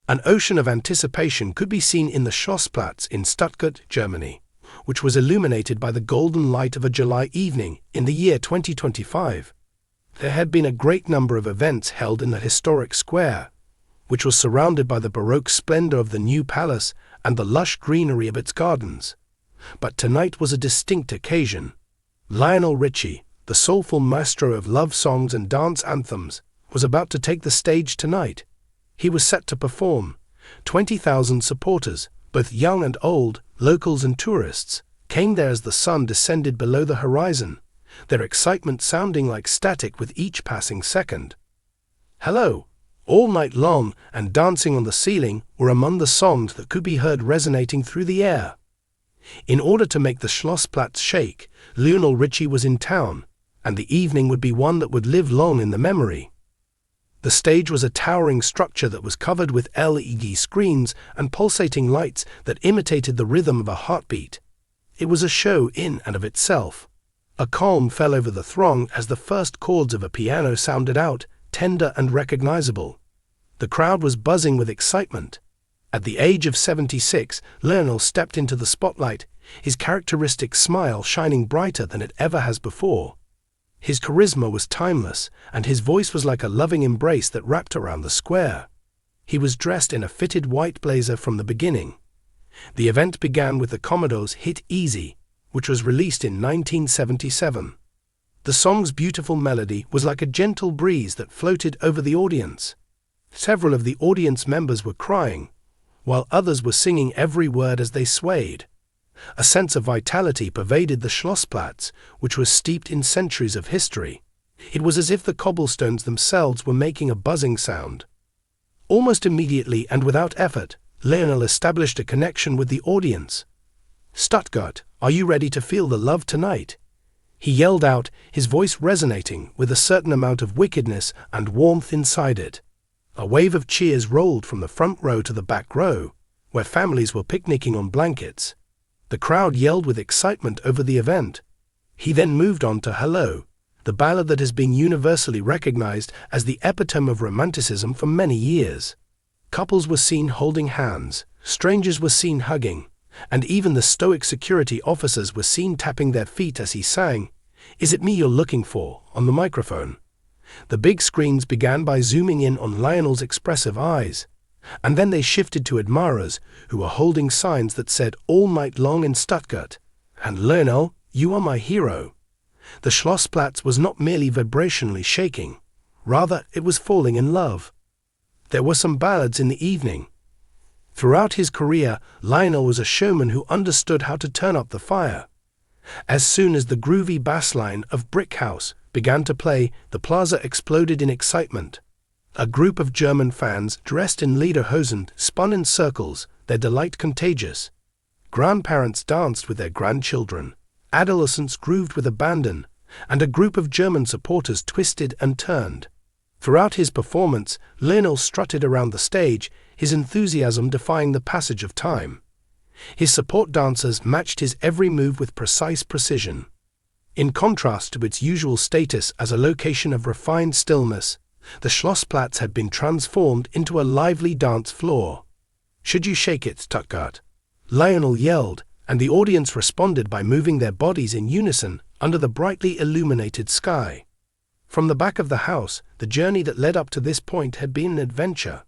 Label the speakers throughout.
Speaker 1: An ocean of anticipation could be seen in the Schlossplatz in Stuttgart, Germany, which was illuminated by the golden light of a July evening in the year 2025. There had been a great number of events held in the historic square, which was surrounded by the Baroque splendor of the new palace and the lush greenery of its gardens. But tonight was a distinct occasion. Lionel Richie, the soulful maestro of love songs and dance anthems, was about to take the stage tonight. He was set to perform. 20,000 supporters, both young and old, locals and tourists, came there as the sun descended below the horizon, their excitement sounding like static with each passing second. "Hello, All Night Long" and "Dancing on the Ceiling" were among the songs that could be heard resonating through the air. In order to make the Schlossplatz shake, Lionel Richie was in town, and the evening would be one that would live long in the memory. The stage was a towering structure that was covered with LED screens and pulsating lights that imitated the rhythm of a heartbeat. It was a show in and of itself. A calm fell over the throng as the first chords of a piano sounded out, tender and recognizable. The crowd was buzzing with excitement. At the age of 76, Lionel stepped into the spotlight, his characteristic smile shining brighter than it ever has before. His charisma was timeless, and his voice was like a loving embrace that wrapped around the square. He was dressed in a fitted white blazer from the beginning. The event began with the Commodore's hit "Easy", which was released in 1977. The song's beautiful melody was like a gentle breeze that floated over the audience. Several of the audience members were crying, while others were singing every word as they swayed. A sense of vitality pervaded the Schlossplatz, which was steeped in centuries of history. It was as if the cobblestones themselves were making a buzzing sound. Almost immediately and without effort, Lionel established a connection with the audience. "Stuttgart, are you ready to feel the love tonight?" He yelled out, his voice resonating with a certain amount of wickedness and warmth inside it. A wave of cheers rolled from the front row to the back row, where families were picnicking on blankets. The crowd yelled with excitement over the event. He then moved on to "Hello", the ballad that has been universally recognized as the epitome of romanticism for many years. Couples were seen holding hands, strangers were seen hugging, and even the stoic security officers were seen tapping their feet as he sang, "Is it me you're looking for?" on the microphone. The big screens began by zooming in on Lionel's expressive eyes, and then they shifted to admirers who were holding signs that said "All Night Long in Stuttgart" and "Lionel, you are my hero." The Schlossplatz was not merely vibrationally shaking, rather it was falling in love. There were some ballads in the evening. Throughout his career, Lionel was a showman who understood how to turn up the fire. As soon as the groovy bass line of "Brick House" began to play, the plaza exploded in excitement. A group of German fans dressed in lederhosen spun in circles, their delight contagious. Grandparents danced with their grandchildren, adolescents grooved with abandon, and a group of German supporters twisted and turned. Throughout his performance, Lionel strutted around the stage, his enthusiasm defying the passage of time. His support dancers matched his every move with precise precision. In contrast to its usual status as a location of refined stillness, the Schlossplatz had been transformed into a lively dance floor. "Should you shake it, Stuttgart?" Lionel yelled, and the audience responded by moving their bodies in unison under the brightly illuminated sky. From the back of the house, the journey that led up to this point had been an adventure.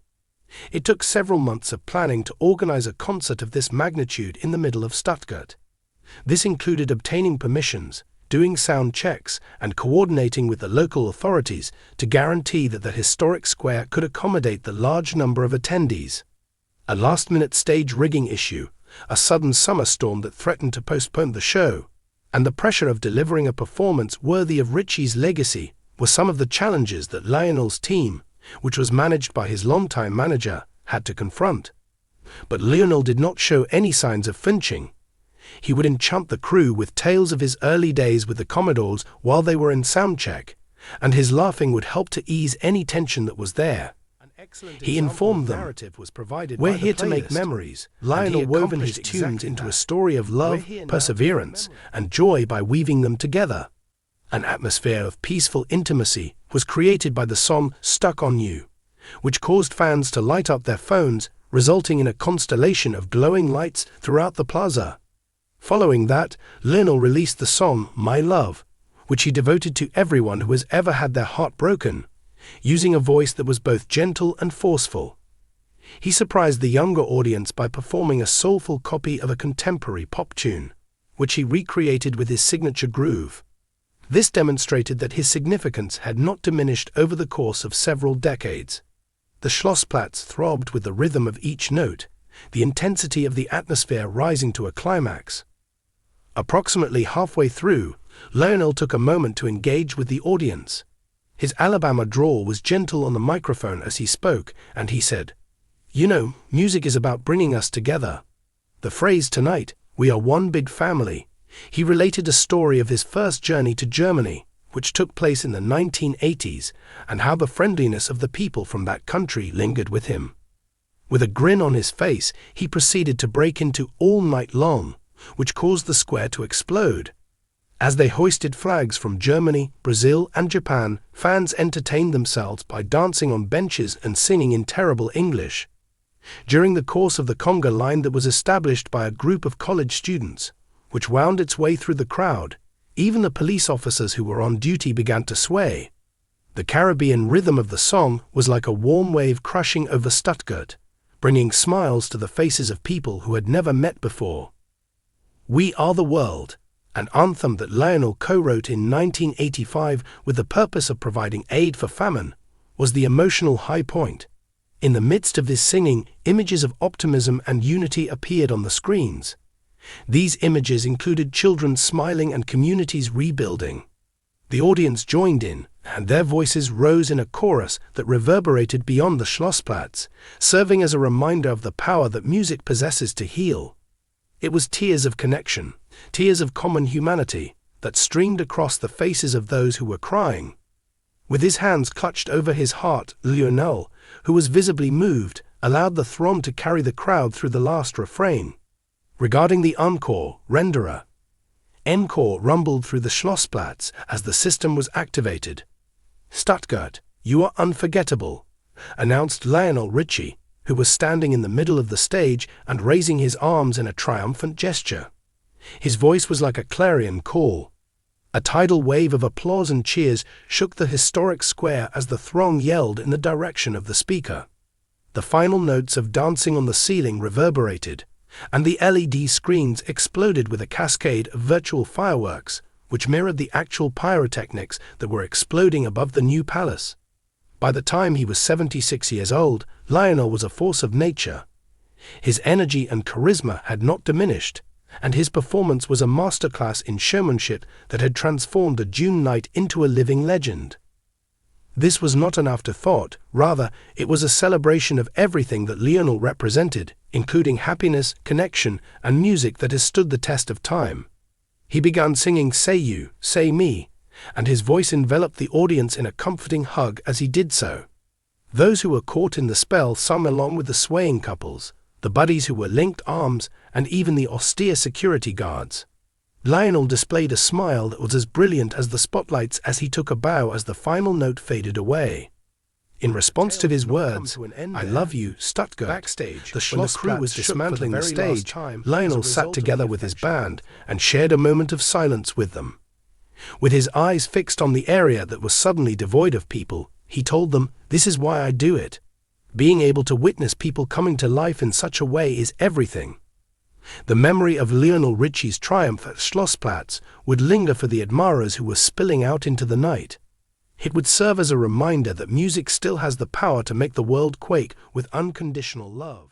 Speaker 1: It took several months of planning to organize a concert of this magnitude in the middle of Stuttgart. This included obtaining permissions, doing sound checks, and coordinating with the local authorities to guarantee that the historic square could accommodate the large number of attendees. A last-minute stage rigging issue, a sudden summer storm that threatened to postpone the show, and the pressure of delivering a performance worthy of Richie's legacy were some of the challenges that Lionel's team, which was managed by his longtime manager, had to confront. But Lionel did not show any signs of flinching. He would enchant the crew with tales of his early days with the Commodores while they were in soundcheck, and his laughing would help to ease any tension that was there. He informed them, "We're here to make memories." Lionel wove his tunes into a story of love, perseverance, and joy by weaving them together. An atmosphere of peaceful intimacy was created by the song "Stuck on You", which caused fans to light up their phones, resulting in a constellation of glowing lights throughout the plaza. Following that, Lionel released the song My Love, which he devoted to everyone who has ever had their heart broken, using a voice that was both gentle and forceful. He surprised the younger audience by performing a soulful copy of a contemporary pop tune, which he recreated with his signature groove. This demonstrated that his significance had not diminished over the course of several decades. The Schlossplatz throbbed with the rhythm of each note, the intensity of the atmosphere rising to a climax. Approximately halfway through, Lionel took a moment to engage with the audience. His Alabama drawl was gentle on the microphone as he spoke, and he said, "You know, music is about bringing us together. The phrase tonight, we are one big family." He related a story of his first journey to Germany, which took place in the 1980s, and how the friendliness of the people from that country lingered with him. With a grin on his face, he proceeded to break into All Night Long, which caused the square to explode. As they hoisted flags from Germany, Brazil, and Japan, fans entertained themselves by dancing on benches and singing in terrible English. During the course of the conga line that was established by a group of college students, which wound its way through the crowd, even the police officers who were on duty began to sway. The Caribbean rhythm of the song was like a warm wave crashing over Stuttgart, bringing smiles to the faces of people who had never met before. We Are the World, an anthem that Lionel co-wrote in 1985 with the purpose of providing aid for famine, was the emotional high point. In the midst of this singing, images of optimism and unity appeared on the screens. These images included children smiling and communities rebuilding. The audience joined in, and their voices rose in a chorus that reverberated beyond the Schlossplatz, serving as a reminder of the power that music possesses to heal. It was tears of connection, tears of common humanity, that streamed across the faces of those who were crying. With his hands clutched over his heart, Lionel, who was visibly moved, allowed the throng to carry the crowd through the last refrain. Regarding the encore, renderer, encore rumbled through the Schlossplatz as the system was activated. Stuttgart, you are unforgettable, announced Lionel Richie, who was standing in the middle of the stage and raising his arms in a triumphant gesture. His voice was like a clarion call. A tidal wave of applause and cheers shook the historic square as the throng yelled in the direction of the speaker. The final notes of Dancing on the Ceiling reverberated, and the LED screens exploded with a cascade of virtual fireworks, which mirrored the actual pyrotechnics that were exploding above the new palace. By the time he was 76 years old, Lionel was a force of nature. His energy and charisma had not diminished, and his performance was a masterclass in showmanship that had transformed a June night into a living legend. This was not an afterthought, rather, it was a celebration of everything that Lionel represented, including happiness, connection, and music that has stood the test of time. He began singing Say You, Say Me, and his voice enveloped the audience in a comforting hug as he did so. Those who were caught in the spell sang along with the swaying couples, the buddies who were linked arms, and even the austere security guards. Lionel displayed a smile that was as brilliant as the spotlights as he took a bow as the final note faded away. In response to his words, "I love you, Stuttgart," backstage, the crew was dismantling the stage, Lionel sat together with his band and shared a moment of silence with them. With his eyes fixed on the area that was suddenly devoid of people, he told them, "This is why I do it. Being able to witness people coming to life in such a way is everything." The memory of Lionel Richie's triumph at Schlossplatz would linger for the admirers who were spilling out into the night. It would serve as a reminder that music still has the power to make the world quake with unconditional love.